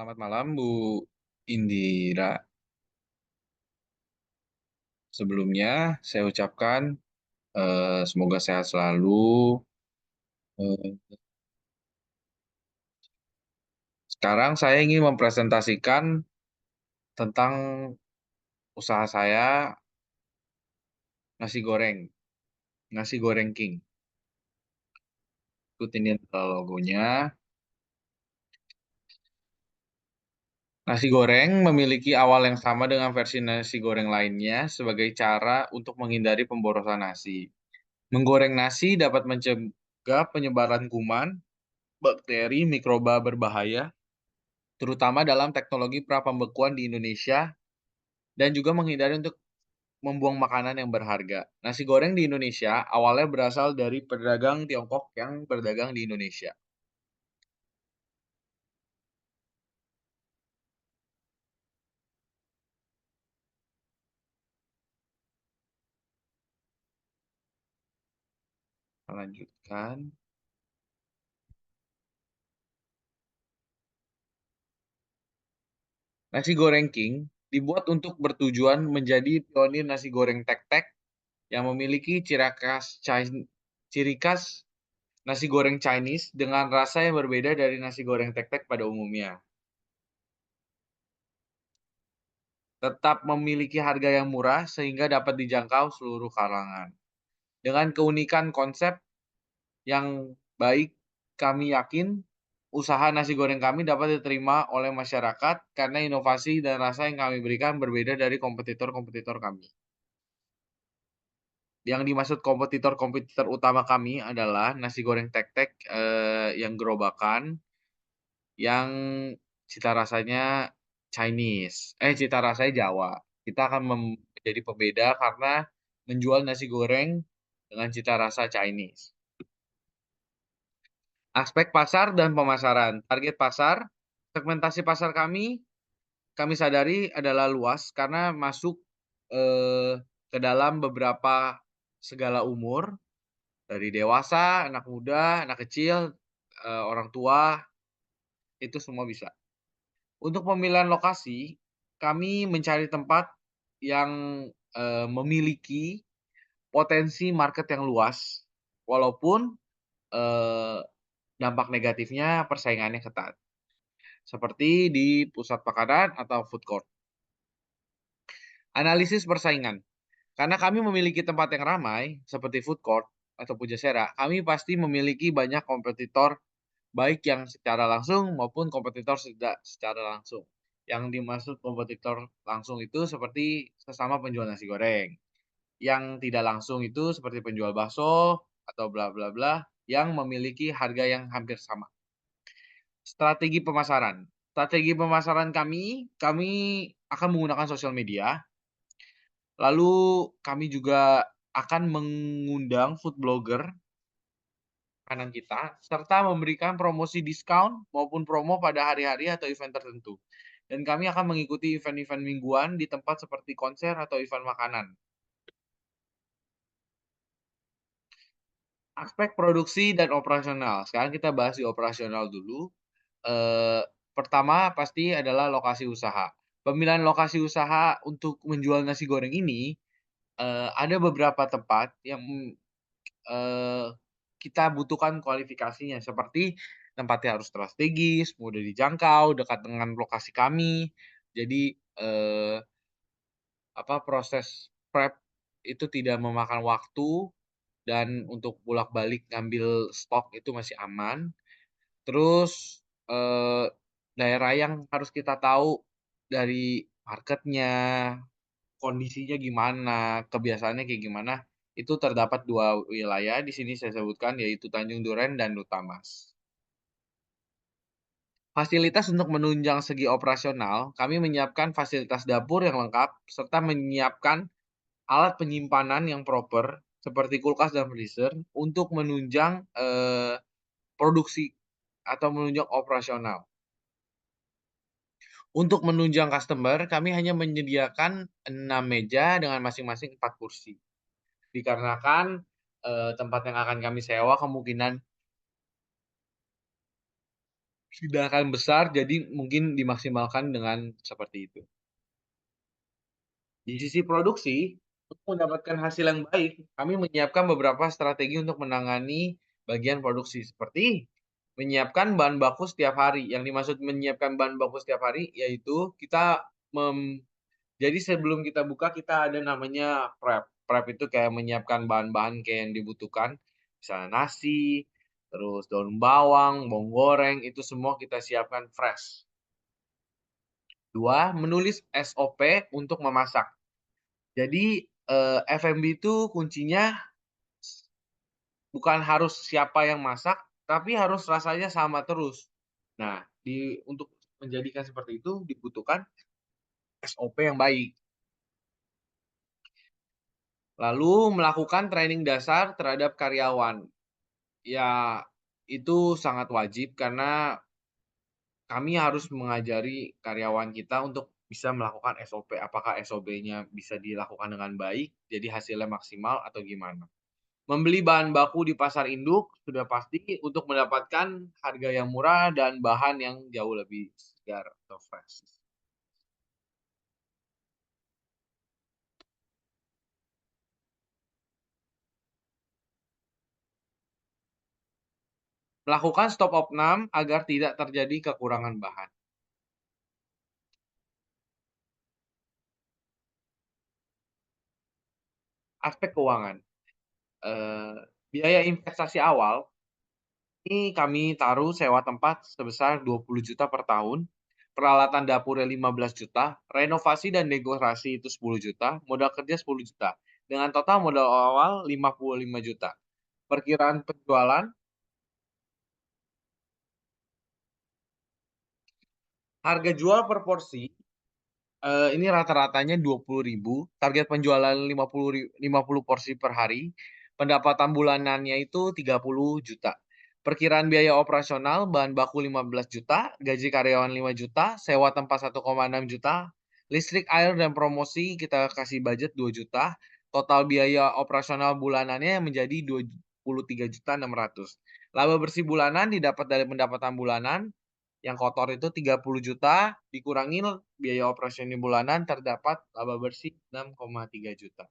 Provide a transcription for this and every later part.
Selamat malam Bu Indira. Sebelumnya saya ucapkan semoga sehat selalu. Eh, Sekarang saya ingin mempresentasikan tentang usaha saya nasi goreng, nasi goreng King. Ikutin ya logonya. Nasi goreng memiliki awal yang sama dengan versi nasi goreng lainnya sebagai cara untuk menghindari pemborosan nasi. Menggoreng nasi dapat mencegah penyebaran kuman, bakteri, mikroba berbahaya terutama dalam teknologi prapembekuan di Indonesia dan juga menghindari untuk membuang makanan yang berharga. Nasi goreng di Indonesia awalnya berasal dari pedagang Tiongkok yang berdagang di Indonesia. Lanjutkan. Nasi goreng King dibuat untuk bertujuan menjadi pionir nasi goreng tek-tek yang memiliki ciri khas nasi goreng Chinese dengan rasa yang berbeda dari nasi goreng tek-tek pada umumnya. Tetap memiliki harga yang murah sehingga dapat dijangkau seluruh kalangan. Dengan keunikan konsep yang baik, kami yakin usaha nasi goreng kami dapat diterima oleh masyarakat karena inovasi dan rasa yang kami berikan berbeda dari kompetitor-kompetitor kami. Yang dimaksud kompetitor-kompetitor utama kami adalah nasi goreng tek-tek yang gerobakan, yang cita rasanya cita rasanya Jawa. Kita akan menjadi pembeda karena menjual nasi goreng dengan cita rasa Chinese. Aspek pasar dan pemasaran. Target pasar, segmentasi pasar kami sadari adalah luas karena masuk ke dalam beberapa segala umur, dari dewasa, anak muda, anak kecil, orang tua, itu semua bisa. Untuk pemilihan lokasi, kami mencari tempat yang memiliki potensi market yang luas, walaupun eh, dampak negatifnya persaingannya ketat. Seperti di pusat makanan atau food court. Analisis persaingan. Karena kami memiliki tempat yang ramai, seperti food court atau pujasera, kami pasti memiliki banyak kompetitor, baik yang secara langsung maupun kompetitor tidak secara langsung. Yang dimaksud kompetitor langsung itu seperti sesama penjual nasi goreng. Yang tidak langsung itu seperti penjual bakso atau bla bla bla yang memiliki harga yang hampir sama. Strategi pemasaran. Strategi pemasaran kami akan menggunakan sosial media. Lalu kami juga akan mengundang food blogger makanan kita, serta memberikan promosi diskon maupun promo pada hari-hari atau event tertentu. Dan kami akan mengikuti event-event mingguan di tempat seperti konser atau event makanan. Aspek produksi dan operasional. Sekarang kita bahas di operasional dulu. Pertama pasti adalah lokasi usaha. Pemilihan lokasi usaha untuk menjual nasi goreng ini, ada beberapa tempat yang, eee, kita butuhkan kualifikasinya, seperti tempatnya harus strategis, mudah dijangkau, dekat dengan lokasi kami. Jadi, proses prep itu tidak memakan waktu dan untuk bolak-balik ngambil stok itu masih aman. Terus, daerah yang harus kita tahu dari marketnya, kondisinya gimana, kebiasaannya kayak gimana, itu terdapat 2 wilayah di sini saya sebutkan, yaitu Tanjung Duren dan Nutamas. Fasilitas untuk menunjang segi operasional, kami menyiapkan fasilitas dapur yang lengkap, serta menyiapkan alat penyimpanan yang proper, seperti kulkas dan freezer, untuk menunjang, produksi atau menunjang operasional. Untuk menunjang customer, kami hanya menyediakan 6 meja dengan masing-masing 4 kursi. Dikarenakan, tempat yang akan kami sewa kemungkinan tidak akan besar, jadi mungkin dimaksimalkan dengan seperti itu. Di sisi produksi, untuk mendapatkan hasil yang baik, kami menyiapkan beberapa strategi untuk menangani bagian produksi, seperti menyiapkan bahan baku setiap hari. Yang dimaksud menyiapkan bahan baku setiap hari, yaitu kita jadi sebelum kita buka, kita ada namanya prep. Prep itu kayak menyiapkan bahan-bahan kayak yang dibutuhkan, misalnya nasi, terus daun bawang, bawang goreng, itu semua kita siapkan fresh. 2, menulis SOP untuk memasak. Jadi, F&B itu kuncinya bukan harus siapa yang masak, tapi harus rasanya sama terus. Nah, untuk menjadikan seperti itu dibutuhkan SOP yang baik. Lalu melakukan training dasar terhadap karyawan. Ya, itu sangat wajib karena kami harus mengajari karyawan kita untuk bisa melakukan SOP. Apakah SOP-nya bisa dilakukan dengan baik, jadi hasilnya maksimal atau gimana. Membeli bahan baku di pasar induk sudah pasti untuk mendapatkan harga yang murah dan bahan yang jauh lebih segar atau fresh. Melakukan stop opnam agar tidak terjadi kekurangan bahan. Aspek keuangan, eee, biaya investasi awal ini kami taruh sewa tempat sebesar 20 juta per tahun, peralatan dapurnya 15 juta, renovasi dan dekorasi itu 10 juta, modal kerja 10 juta, dengan total modal awal 55 juta. Perkiraan penjualan, harga jual per porsi, ini rata-ratanya 20.000, target penjualan 50 porsi per hari, pendapatan bulanannya itu 30 juta. Perkiraan biaya operasional, bahan baku 15 juta, gaji karyawan 5 juta, sewa tempat 1,6 juta, listrik, air, dan promosi kita kasih budget 2 juta, total biaya operasional bulanannya menjadi 23.600.000. Laba bersih bulanan didapat dari pendapatan bulanan, yang kotor itu 30 juta, dikurangi biaya operasional bulanan, terdapat laba bersih 6,3 juta.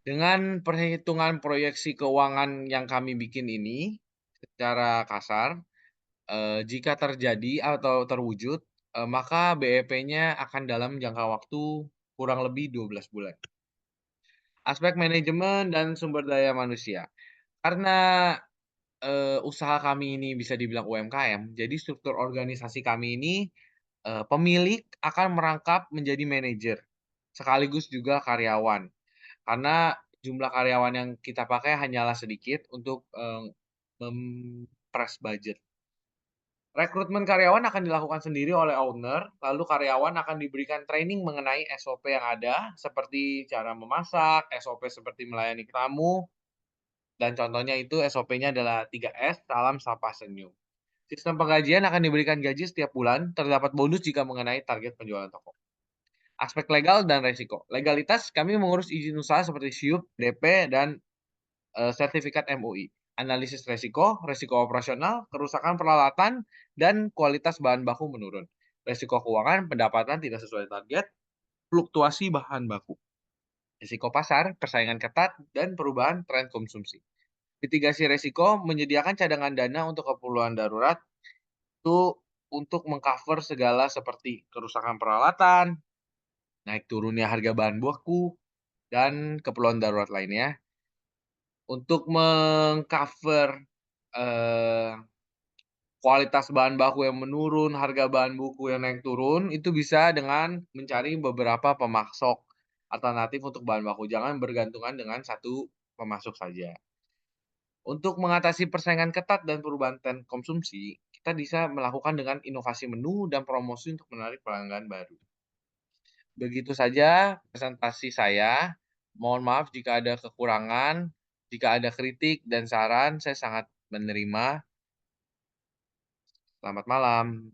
Dengan perhitungan proyeksi keuangan yang kami bikin ini, secara kasar, jika terjadi atau terwujud, maka BEP-nya akan dalam jangka waktu kurang lebih 12 bulan. Aspek manajemen dan sumber daya manusia. Karena usaha kami ini bisa dibilang UMKM, jadi struktur organisasi kami ini, pemilik akan merangkap menjadi manajer, sekaligus juga karyawan. Karena jumlah karyawan yang kita pakai hanyalah sedikit untuk, budget. Rekrutmen karyawan akan dilakukan sendiri oleh owner, lalu karyawan akan diberikan training mengenai SOP yang ada, seperti cara memasak, SOP seperti melayani tamu, dan contohnya itu SOP-nya adalah 3S, salam, sapa, senyum. Sistem penggajian akan diberikan gaji setiap bulan, terdapat bonus jika mengenai target penjualan toko. Aspek legal dan resiko. Legalitas, kami mengurus izin usaha seperti SIUP, DP, dan sertifikat MUI. Analisis resiko, resiko operasional, kerusakan peralatan, dan kualitas bahan baku menurun. Resiko keuangan, pendapatan tidak sesuai target, fluktuasi bahan baku. Risiko pasar, persaingan ketat, dan perubahan tren konsumsi. Mitigasi resiko, menyediakan cadangan dana untuk keperluan darurat, itu untuk mengcover segala seperti kerusakan peralatan, naik turunnya harga bahan baku, dan keperluan darurat lainnya. Untuk mengcover kualitas bahan baku yang menurun, harga bahan baku yang naik turun, itu bisa dengan mencari beberapa pemasok alternatif untuk bahan baku. Jangan bergantungan dengan satu pemasok saja. Untuk mengatasi persaingan ketat dan perubahan tren konsumsi, kita bisa melakukan dengan inovasi menu dan promosi untuk menarik pelanggan baru. Begitu saja presentasi saya. Mohon maaf jika ada kekurangan, jika ada kritik dan saran, saya sangat menerima. Selamat malam.